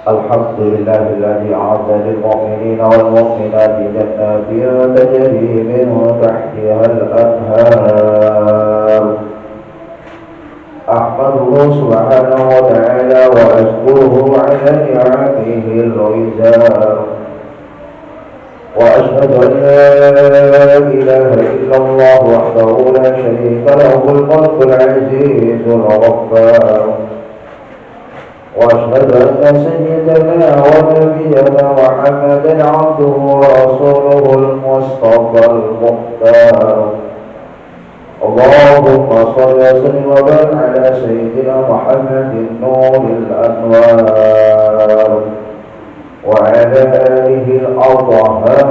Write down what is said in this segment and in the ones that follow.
الحمد لله الذي أعد للمؤمنين والمؤمنات جنات تجري من تحتها الأنهار. أحمده سبحانه وتعالى وأشكره على نعمه الغزار، وأشهد أن لا إله إلا الله وحده لا شريك له الملك العزيز الغفار، وأشهد أن سيدنا ونبينا محمدا عبده ورسوله المصطفى المختار. اللهم صل وسلم وبارك على سيدنا محمد نور الأنوار وعلى آله الأطهار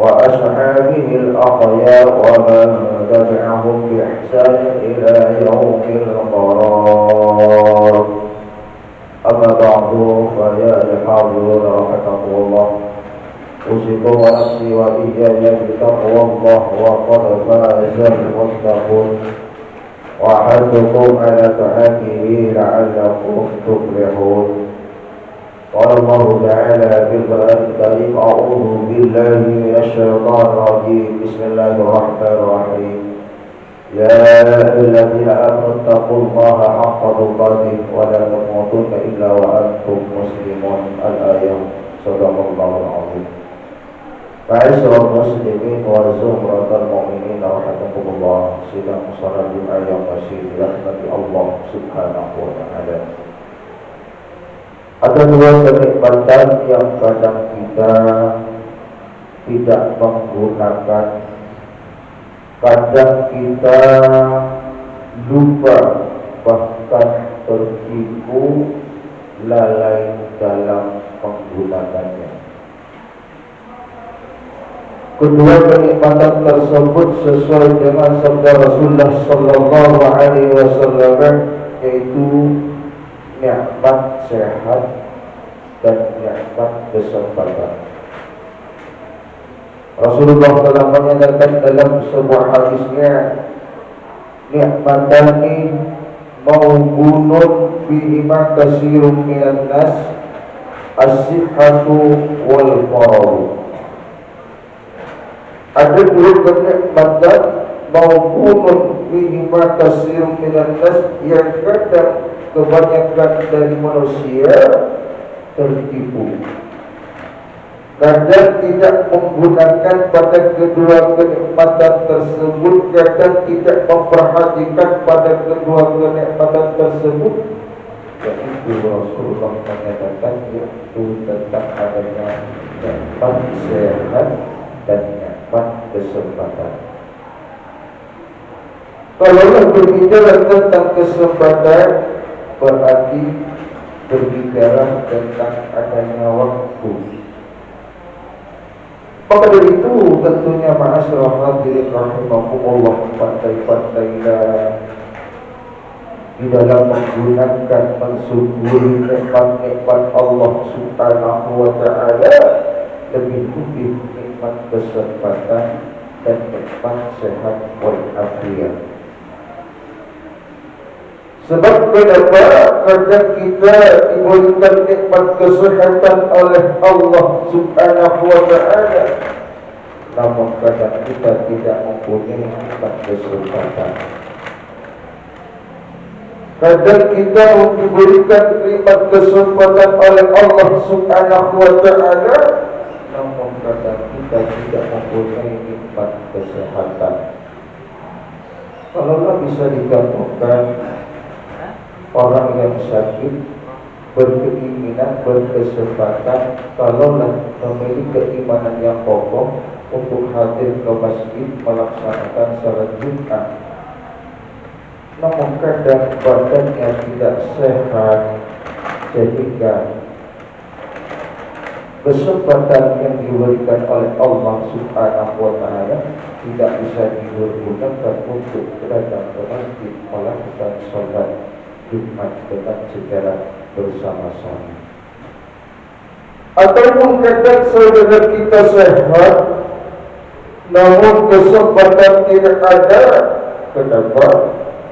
وأصحابه الأخيار ومن تبعهم بإحسان إلى يوم القرار. أما بعد فيا الحاضرون رحمكم الله، أوصيكم ونفسي وإياي بتقوى الله وقد فاز المتقون، وأحثكم على طاعته لعلكم تفلحون. قال الله تعالى في القرآن الكريم: أعوذ بالله من الشيطان الرجيم، بسم الله الرحمن الرحيم. يا أيها الذين آمنوا اتقوا الله حق تقاته ولا تموتن إلا وأنتم مسلمون. الآية. صدق الله العظيم. Ma'asyiral muslimin wa zumratal mu'minin rahimakumullah. Sidang salat Jumat yang masih dirahmati Allah Subhanahu wa taala. Ada dua kenikmatan yang kadang kita tidak menggunakan, kadang kita lupa, bahkan tertipu lalai dalam menggunakannya. Kedua kenikmatan tersebut sesuai dengan sabda Rasulullah sallallahu alaihi wasallam, yaitu nikmat sehat dan nikmat kesempatan. Rasulullah telah menyatakan dalam sebuah hadisnya, nikmatani maubunun bihima kasirun minan nas, as-sihhatu wal faragh. Ada dua kenikmatan maubunun bihima kasirun minan nas, yang kadang kebanyakan dari manusia tertipu, kadang tidak menggunakan pada kedua kenikmatan tersebut, kadang tidak memperhatikan pada kedua kenikmatan tersebut. Yaitu Rasulullah menyatakan, yaitu tentang adanya nikmat sehat dan nikmat kesempatan. Kalau berbicara tentang kesempatan, berarti berbicara tentang adanya waktu. Maka dari itu tentunya ma'asyiral hadirin rahimakumullah, pandai-pandailah di dalam menggunakan, mensyukuri nikmat-nikmat Allah Subhanahu wa taala, lebih-lebih nikmat kesempatan dan nikmat sehat wal afiat. Sebab kenapa kadang kita diberikan nikmat kesehatan oleh Allah Subhanahu wa taala, namun kadang kita tidak mempunyai nikmat kesempatan. Kadang kita diberikan nikmat kesempatan oleh Allah Subhanahu wa taala, namun kadang kita tidak mempunyai nikmat kesehatan. Kalau bisa digabungkan, orang yang sakit berkeinginan, berkesempatan, kalaulah memiliki keimanan yang kokoh untuk hadir ke masjid melaksanakan salat Jumat, namun kadang badannya tidak sehat, sehingga kesempatan yang diberikan oleh Allah Subhanahu wa taala tidak bisa digunakan untuk datang ke masjid melakukan salat Jumat dengan secara bersama-sama. Ataupun kadang saudara kita sehat, namun kesempatan tidak ada. Kenapa?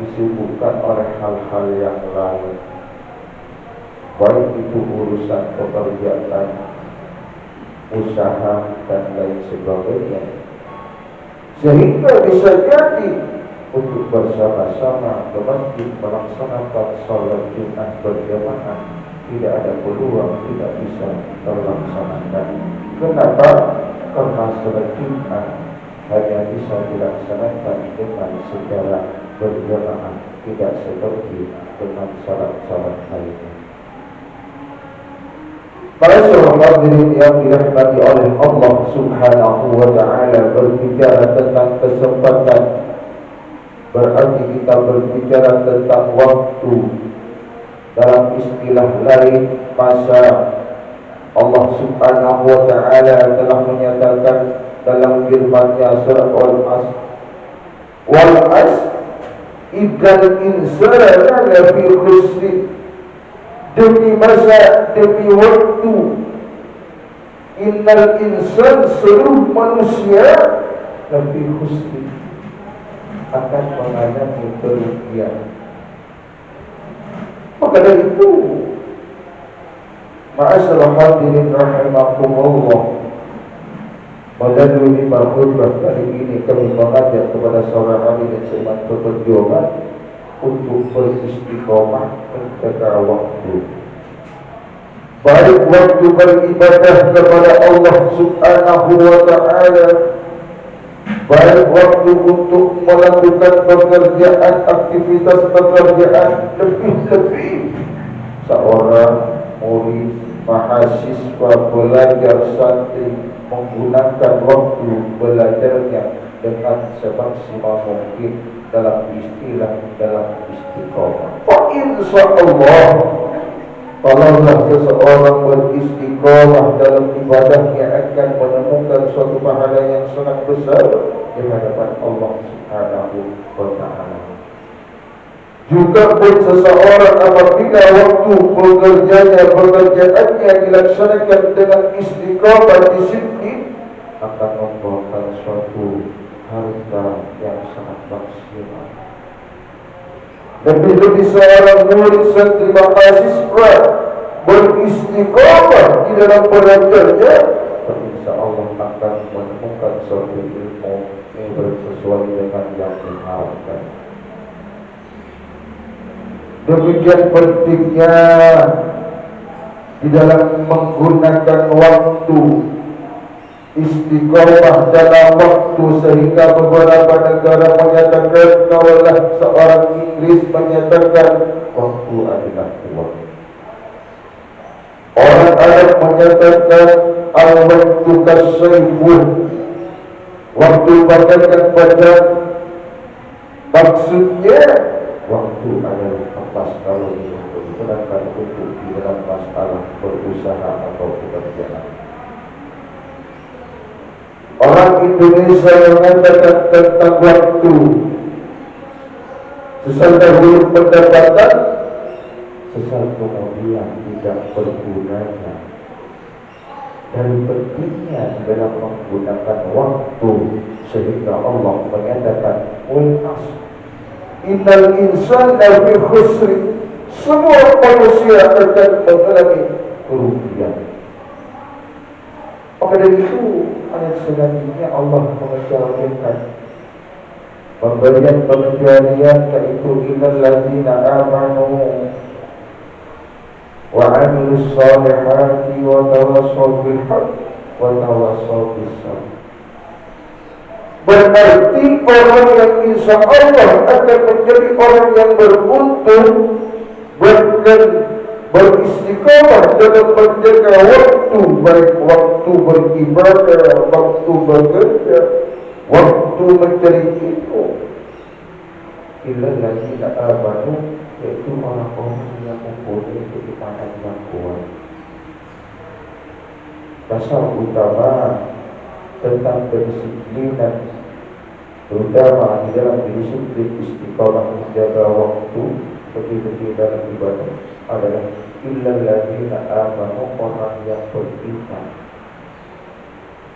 Disibukkan oleh hal-hal yang lain. baik itu urusan pekerjaan, usaha dan lain sebagainya, sehingga bisa jadi untuk bersama-sama ke masjid melaksanakan salat Jumat berjamaah tidak ada peluang, tidak bisa terlaksanakan. Kenapa? Karena salat Jumat hanya bisa dilaksanakan dengan secara berjamaah, tidak seperti dengan salat-salat lainnya. Para sahabat yang dirahmati oleh Allah Subhanahu wa Ta'ala, berbicara tentang kesempatan berarti kita berbicara tentang waktu. Dalam istilah lain, masa. Allah Subhanahu wa Ta'ala telah menyatakan dalam firman-Nya surat Al-Asr, wal asr innal insana lafi khusr. Demi masa, demi waktu, innal insan, seluruh manusia, lafi khusr, akan mengalami kerugian. Maka dari itu, ma'asyiral hadirin rahimakumullah, melalui khutbah kali ini kami mengajak kepada seorang hadirin seiman perjuangan untuk beristiqomah menjaga waktu, baik waktu beribadah kepada Allah Subhanahu wa Ta'ala, baik waktu untuk melakukan pekerjaan, aktivitas pekerjaan. Lebih-lebih seorang murid, mahasiswa, belajar, santri menggunakan waktu belajarnya dengan semaksimal mungkin dalam istiqomah. Insyaallah, kalaulah seseorang beristiqomah dalam ibadahnya akan menemukan suatu pahala yang sangat besar di hadapan Allah Subhanahu wa Ta'ala. Juga pun seseorang apabila waktu pekerjaannya dilaksanakan dengan istiqomah, disiplin, akan membawakan suatu harta yang sangat maksimal. Lebih-lebih seorang murid, santri, mahasiswa beristiqomah di dalam belajarnya, insya Allah akan menemukan suatu ilmu yang bersesuai dengan yang diharapkan. Demikian pentingnya di dalam menggunakan waktu, istiqomah dalam waktu, sehingga beberapa negara menyatakan, kaulah seorang Inggris menyatakan waktu adalah uang. Orang Arab menyatakan al-waktu kasayfun, waktu bagaikan pedang. Maksudnya waktu adalah emas kalau digunakan untuk di dalam masalah berusaha atau pekerjaan. Orang Indonesia mengatakan tentang waktu, sesal dahulu pendapatan, sesal kemudian tidak bergunanya. Dari pentingnya dalam menggunakan waktu, sehingga Allah mengatakan wal asr innal insana lafi khusr, semua manusia akan mengalami kerugian. Maka dari itu ayat selanjutnya Allah mengecualikan pemberian pengecualian, yaitu illal ladzina amanu wa 'amilus shalihati wa tawassaw bil haqq wa tawassaw bis sabr. Berarti orang yang insya Allah akan menjadi orang yang beruntung, beristiqomah dalam menjaga waktu, baik waktu beribadah, waktu bekerja, waktu mencari ilmu. Illal ladzina amanu, yaitu orang-orang yang mempunyai keimanan yang kuat. Dasar utama tentang kedisiplinan, terutama di dalam disiplin istiqomah menjaga waktu, lebih-lebih dalam ibadah, adalah illal ladzina amanu, orang yang beriman.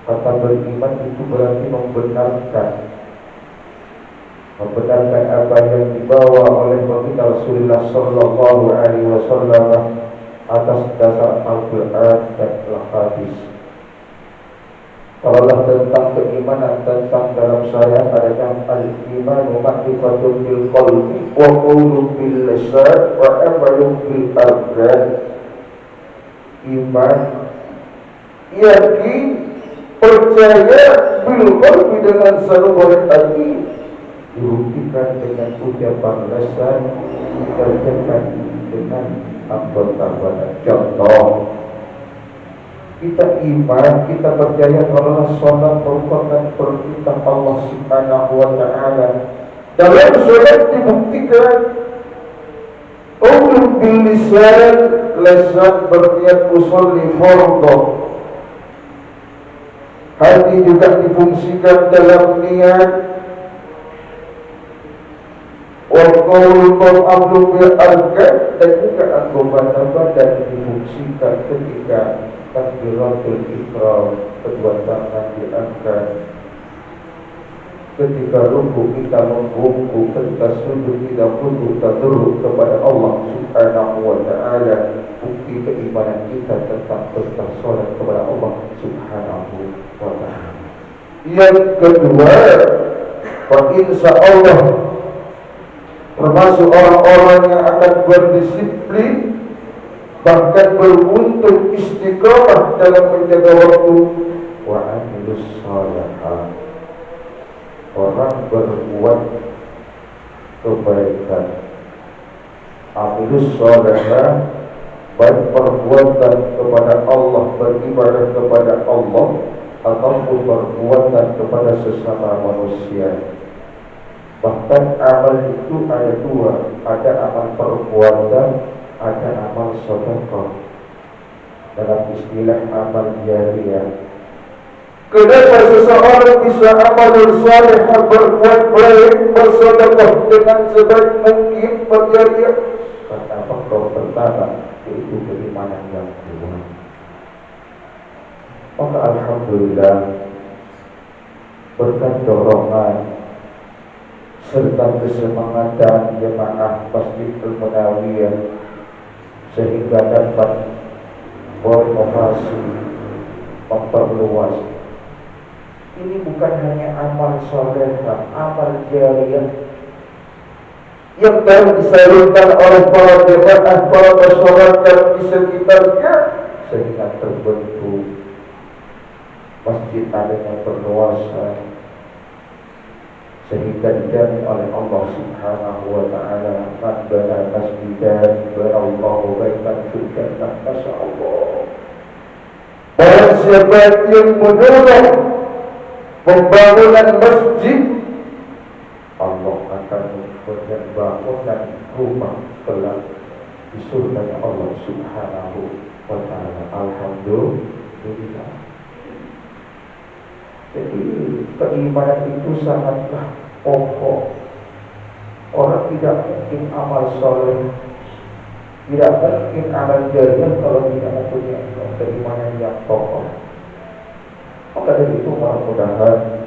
Kata beriman itu berarti membenarkan apa yang dibawa oleh baginda Rasulullah sallallahu alaihi wasallam, atas dasar Al-Quran dan Al-Hadis. Kalau tentang keimanan, tentang dalam syariat adanya al-imanu ma'rifatun bil qalbi wa qawlun bil lisan wa amalun bil arkan. Iman, yakin, percaya bil qalbi dengan seluruh hati, dibuktikan dengan ucapan lisan, dikerjakan dengan anggota badan. Contoh, kita iman, kita percaya kalau sholat merupakan perintah Allah Subhanahu wa Ta'ala. Dalam sholat dibuktikan qaulun bil lisan, lisan berniat usolli fardhu. Hati juga difungsikan dalam niat. Wa qaulun bil arkan, dan juga anggota badan difungsikan ketika takbiratul ihram, kedua tangan diangkat, ketika ruku kita membungkuk, ketika sujud kita tunduk tadarruk kepada Allah Subhanahu wa Ta'ala. Bukti keimanan kita tentang perintah salat kepada Allah Subhanahu wa Ta'ala. Yang kedua, insyaallah termasuk orang-orang yang akan berdisiplin, bahkan beruntung istiqamah dalam menjaga waktu. Wa amilus shalihat, orang berbuat kebaikan. Amilus shalihat, baik perbuatan kepada Allah, beribadah kepada Allah, ataupun perbuatan kepada sesama manusia. Bahkan amal itu ada dua, ada amal perbuatan, ada amal sedekah. Dalam istilah amal jariyah. Kenapa seseorang bisa amal saleh, berbuat baik, bersedekah dengan sebaik mungkin berjariyah? Karena faktor pertama yaitu keimanan yang kuat. Maka alhamdulillah berkat dorongan serta kesemangatan jemaah Masjid Al-Munawiyah sehingga dapat berinovasi, memperluas. Ini bukan hanya amal soleh, amal jariyah yang telah disalurkan oleh para jemaah, para masyarakat di sekitarnya, sehingga terbentuk masjid adanya perluasan, sehingga dijamin oleh Allah Subhanahu wa Ta'ala, man bana masjidan banallahu baitan fil jannah. Masya Allah. Barang siapa yang menolong pembangunan masjid, Allah akan memberikan bangunan rumah kelak di surga Allah Subhanahu wa Ta'ala. Alhamdulillah. Jadi keimanan itu sangatlah pokok. Orang tidak mungkin amal soleh, tidak mungkin amal jariyah kalau tidak mempunyai keimanan yang pokok. Maka dari itu mudah-mudahan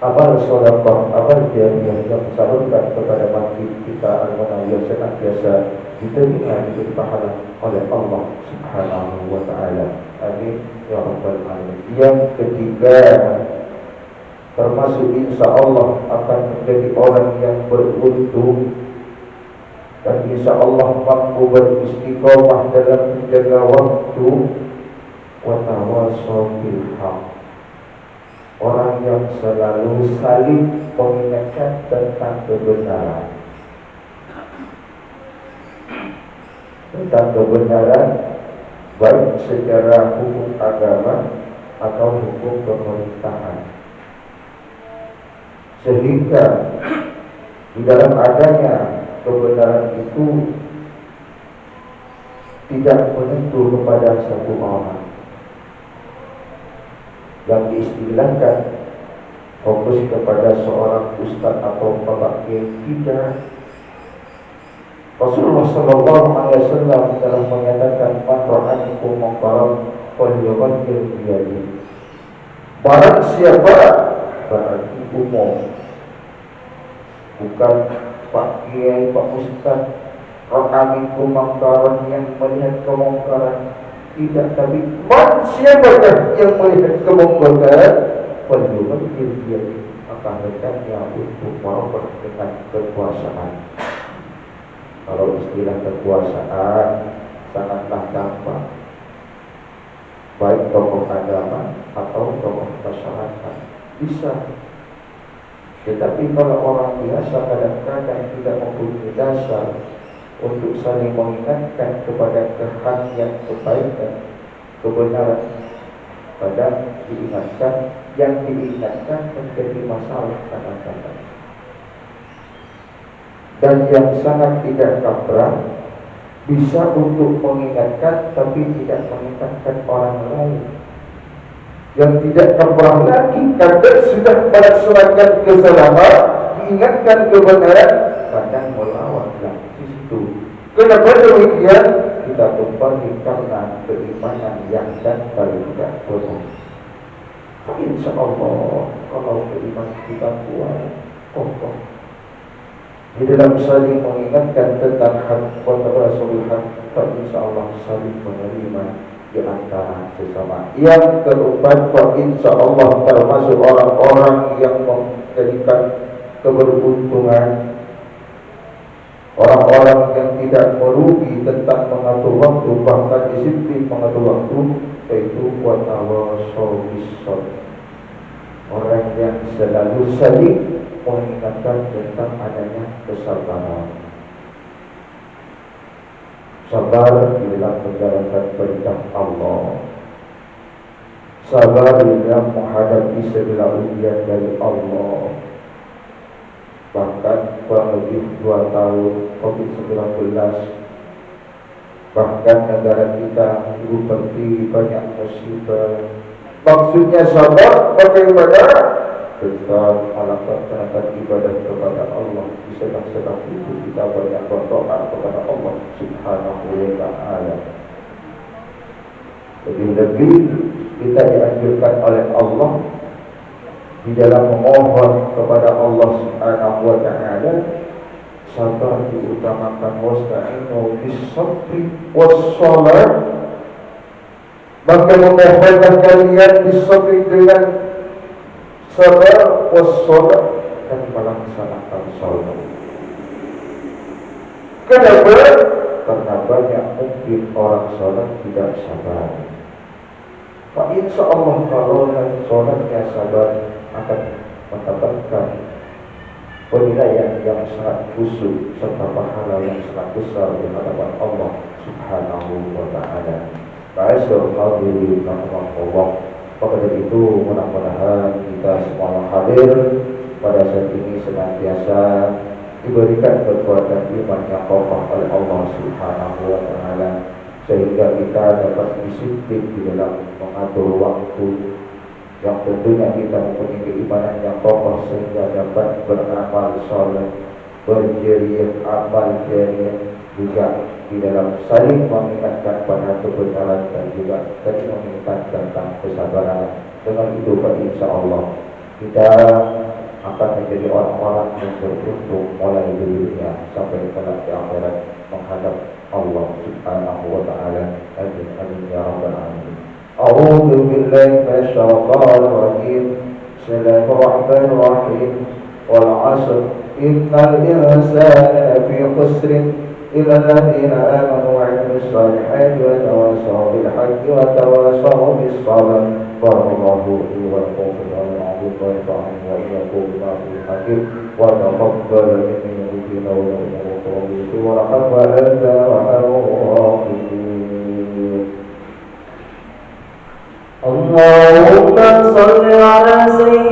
amal sedekah, amal jariyah yang disalurkan kepada masjid kita Al-Munawiyah senantiasa diterima, diberi pahala oleh Allah Subhanahu wa Ta'ala. Amin ya rabbal alamin. Yang ketiga, termasuk insya Allah akan menjadi orang yang beruntung dan insya Allah mampu beristiqomah dalam menjaga waktu. Wa tawasaw bil haq, orang yang selalu saling mengingatkan tentang kebenaran, baik secara hukum agama atau hukum pemerintahan, sehingga di dalam adanya kebenaran itu tidak menentu kepada satu orang yang diistilahkan fokus kepada seorang ustaz atau pembakir. Tidak. Rasulullah SAW telah menyatakan, man ra'anikum munkaran falyughayyir biyadihi. Barang siapa, berarti umum, bukan Pak Kiai, Pak Ustaz, Ra'aminkum mungkaran, yang melihat kemungkaran. Tidak, tapi siapakah yang melihat kemungkaran? Falyughayyir biyadihi, maka hendaknya untuk merubah dengan kekuasaan. Kalau istilah kekuasaan sangatlah gampang, baik tokoh agama atau tokoh masyarakat bisa. Tetapi kalau orang biasa kadang-kadang tidak mempunyai dasar untuk saling mengingatkan kepada kehangian kebaikan, kebenaran, kadang diingatkan, yang diingatkan menjadi masalah kadang-kadang. Dan yang sangat tidak kaprah, bisa untuk mengingatkan tapi tidak mengingatkan orang lain. Yang tidak kaprah lagi, kadang sudah melaksanakan kesalahan, diingatkan kebenaran, kadang melawan lagi situ. Kenapa demikian? Kita kembali karena keimanan yang dangkal tidak penuh. Insya Allah kalau keimanan kita kuat, kokoh di dalam saling mengingatkan tentang hak Rasulullah, insya Allah saling menerima di antara sesama. Yang keempat, insya Allah termasuk orang-orang yang menjadikan keberuntungan, orang-orang yang tidak merugi tentang mengatur waktu, bahkan disiplin mengatur waktu, yaitu watawasau bis-sabr, orang yang selalu saling mengingatkan tentang adanya kesabaran. Sabar di dalam menjalankan perintah Allah, sabar di dalam menghadapi segala ujian dari Allah. Bahkan kurang lebih 2 tahun COVID-19, bahkan negara kita seperti banyak musibah. Maksudnya sabar bagaimana? Tetap melaksanakan ibadah kepada Allah. Di sedang-sedang itu kita banyak berdoa kepada Allah Subhanahu wa ta'ala. Lebih-lebih kita dianjurkan oleh Allah di dalam memohon kepada Allah Subhanahu wa ta'ala, sabar diutamakan, wasta'inu bis-sabri was-shalah. Maka memohonlah kalian bis-sabri dengan sabar, was-shalah, dan melaksanakan salat. Kenapa? Karena banyak mungkin orang salat tidak sabar. Pak, insya Allah kalau salatnya sabar akan mendapatkan penilaian yang sangat khusyuk serta pahala yang sangat besar di hadapan Allah Subhanahu wa ta'ala. Ma'asyiral hadirin rahimakumullah. Maka dari itu mudah-mudahan kita semua hadir pada saat ini senantiasa diberikan kekuatan iman yang kokoh oleh Allah Subhanahu wa ta'ala, sehingga kita dapat disiplin di dalam mengatur waktu, yang tentunya kita mempunyai keimanan yang kokoh sehingga dapat beramal saleh, berjariah amal jariah, juga di dalam saling mengingatkan pada kebenaran dan juga saling mengingatkan tentang kesabaran. Dengan itu insya Allah kita akan menjadi orang-orang yang beruntung mulai di dunia sampai kelak di akhirat menghadap Allah Subhanahu wa ta'ala. Amin amin ya rabbal alamin. A'udzu billahi minasyaitonir rajim. Bismillahirrahmanirrahim. Wal 'ashr innal insana lafi khusr illa alladziina aamanu wa 'amilus shaalihati wa tawassaw bil haqqi wa tawassaw bis sabr. Barakallahu li wa lakum fil Qur'anil karim wa iyyakum bil hakim wa taqabbal minni wa minkum wa rahmatan wa اللهم صل على سيدنا